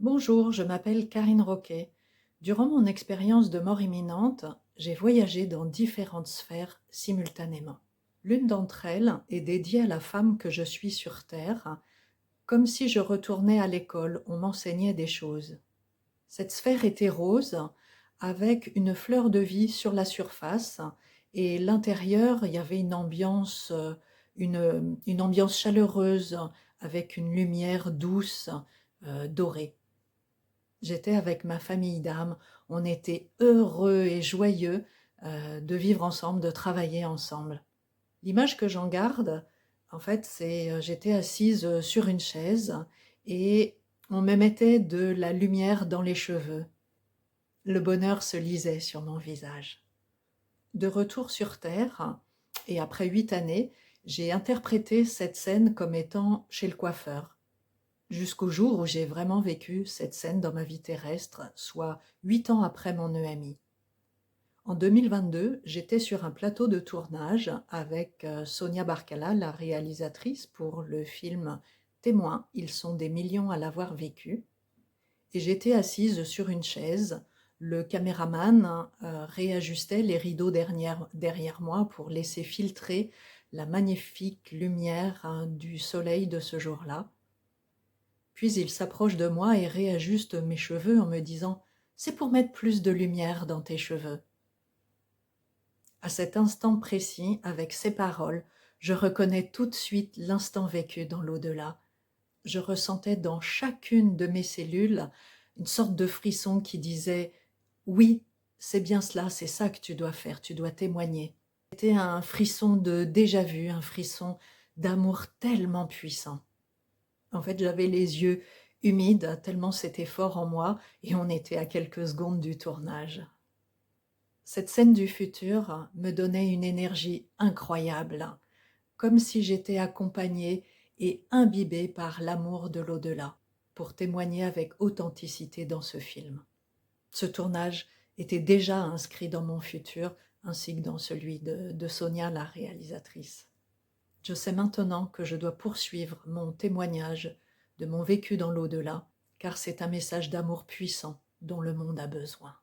Bonjour, je m'appelle Karine Roquet. Durant mon expérience de mort imminente, j'ai voyagé dans différentes sphères simultanément. L'une d'entre elles est dédiée à la femme que je suis sur Terre, comme si je retournais à l'école, on m'enseignait des choses. Cette sphère était rose, avec une fleur de vie sur la surface, et l'intérieur, il y avait une ambiance chaleureuse, avec une lumière douce, dorée. J'étais avec ma famille d'âmes, on était heureux et joyeux de vivre ensemble, de travailler ensemble. L'image que j'en garde, en fait, c'est j'étais assise sur une chaise et on me mettait de la lumière dans les cheveux. Le bonheur se lisait sur mon visage. De retour sur Terre, et après 8 années, j'ai interprété cette scène comme étant chez le coiffeur. Jusqu'au jour où j'ai vraiment vécu cette scène dans ma vie terrestre, soit 8 ans après mon EMI. En 2022, j'étais sur un plateau de tournage avec Sonia Barcala, la réalisatrice pour le film Témoins, ils sont des millions à l'avoir vécu. Et j'étais assise sur une chaise. Le caméraman réajustait les rideaux derrière moi pour laisser filtrer la magnifique lumière du soleil de ce jour-là. Puis il s'approche de moi et réajuste mes cheveux en me disant « C'est pour mettre plus de lumière dans tes cheveux ». À cet instant précis, avec ces paroles, je reconnais tout de suite l'instant vécu dans l'au-delà. Je ressentais dans chacune de mes cellules une sorte de frisson qui disait « Oui, c'est bien cela, c'est ça que tu dois faire, tu dois témoigner ». C'était un frisson de déjà-vu, un frisson d'amour tellement puissant. En fait, j'avais les yeux humides tellement c'était fort en moi et on était à quelques secondes du tournage. Cette scène du futur me donnait une énergie incroyable, comme si j'étais accompagnée et imbibée par l'amour de l'au-delà, pour témoigner avec authenticité dans ce film. Ce tournage était déjà inscrit dans mon futur, ainsi que dans celui de Sonia, la réalisatrice. Je sais maintenant que je dois poursuivre mon témoignage de mon vécu dans l'au-delà, car c'est un message d'amour puissant dont le monde a besoin.